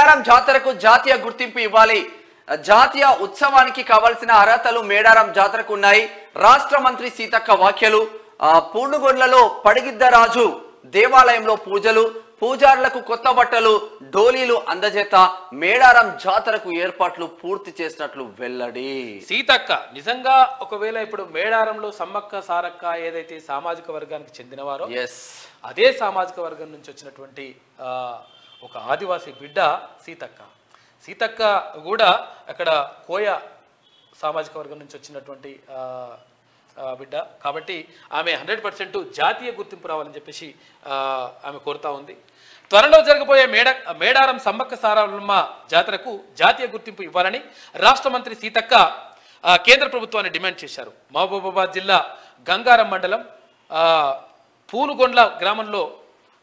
మేడారం జాతరకు జాతీయ గుర్తింపు ఇవ్వాలి. జాతీయ ఉత్సవానికి కావాల్సిన అర్హతలు మేడారం జాతరకు ఉన్నాయి. రాష్ట్ర మంత్రి సీతక్క వ్యాఖ్యలు. పూనుగొండ్లలో పడిగిద్దరాజు దేవాలయంలో పూజలు, పూజారులకు కొత్త బట్టలు, డోలీలు అందజేత మేడారం జాతరకు ఏర్పాట్లు పూర్తి చేసినట్లు వెల్లడి. సీతక్క నిజంగా ఒకవేళ ఇప్పుడు మేడారంలో సమ్మక్క సారక్క ఏదైతే సామాజిక వర్గానికి చెందినవారో అదే సామాజిక వర్గం నుంచి వచ్చినటువంటి ఒక ఆదివాసీ బిడ్డ సీతక్క కూడా అక్కడ కోయ సామాజిక వర్గం నుంచి వచ్చినటువంటి బిడ్డ కాబట్టి ఆమె 100% జాతీయ గుర్తింపు రావాలని చెప్పేసి ఆమె కోరుతా ఉంది. త్వరలో జరగబోయే మేడారం సమ్మక్క సారలమ్మ జాతరకు జాతీయ గుర్తింపు ఇవ్వాలని రాష్ట్ర మంత్రి సీతక్క కేంద్ర ప్రభుత్వాన్ని డిమాండ్ చేశారు. మహబూబాబాద్ జిల్లా గంగారం మండలం పూనుగొండ్ల గ్రామంలో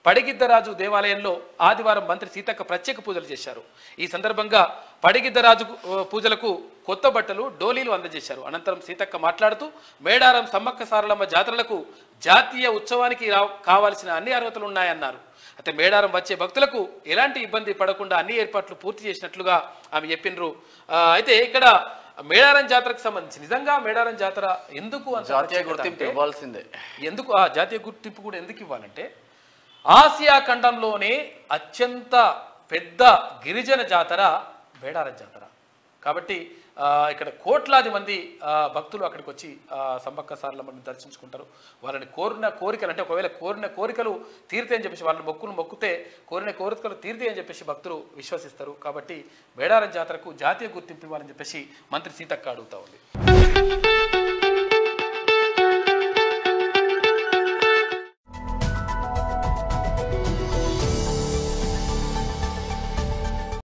పడిగిద్దరాజు దేవాలయంలో ఆదివారం మంత్రి సీతక్క ప్రత్యేక పూజలు చేశారు. ఈ సందర్భంగా పడిగిద్దరాజు పూజలకు కొత్త బట్టలు, డోలీలు అందజేశారు. అనంతరం సీతక్క మాట్లాడుతూ మేడారం సమ్మక్క సారలమ్మ జాతరలకు జాతీయ ఉత్సవానికి కావాల్సిన అన్ని అర్హతలు ఉన్నాయన్నారు. అయితే మేడారం వచ్చే భక్తులకు ఎలాంటి ఇబ్బంది పడకుండా అన్ని ఏర్పాట్లు పూర్తి చేసినట్లుగా ఆమె చెప్పినరు. అయితే ఇక్కడ మేడారం జాతరకు సంబంధించి నిజంగా మేడారం జాతర ఎందుకు జాతీయ గుర్తింపు ఇవ్వాల్సిందే. ఎందుకు ఆ జాతీయ గుర్తింపు కూడా ఎందుకు ఇవ్వాలంటే ఆసియా ఖండంలోనే అత్యంత పెద్ద గిరిజన జాతర మేడారం జాతర కాబట్టి ఇక్కడ కోట్లాది మంది భక్తులు అక్కడికి వచ్చి సమ్మక్క సారలమ్మని దర్శించుకుంటారు. వాళ్ళని కోరిన కోరికలు అంటే ఒకవేళ కోరిన కోరికలు తీరితే అని చెప్పేసి వాళ్ళని మొక్కితే కోరిన కోరికలు తీరితే అని చెప్పేసి భక్తులు విశ్వసిస్తారు. కాబట్టి మేడారం జాతరకు జాతీయ గుర్తింపు ఇవ్వాలని చెప్పేసి మంత్రి సీతక్క అడుగుతా ఉంది.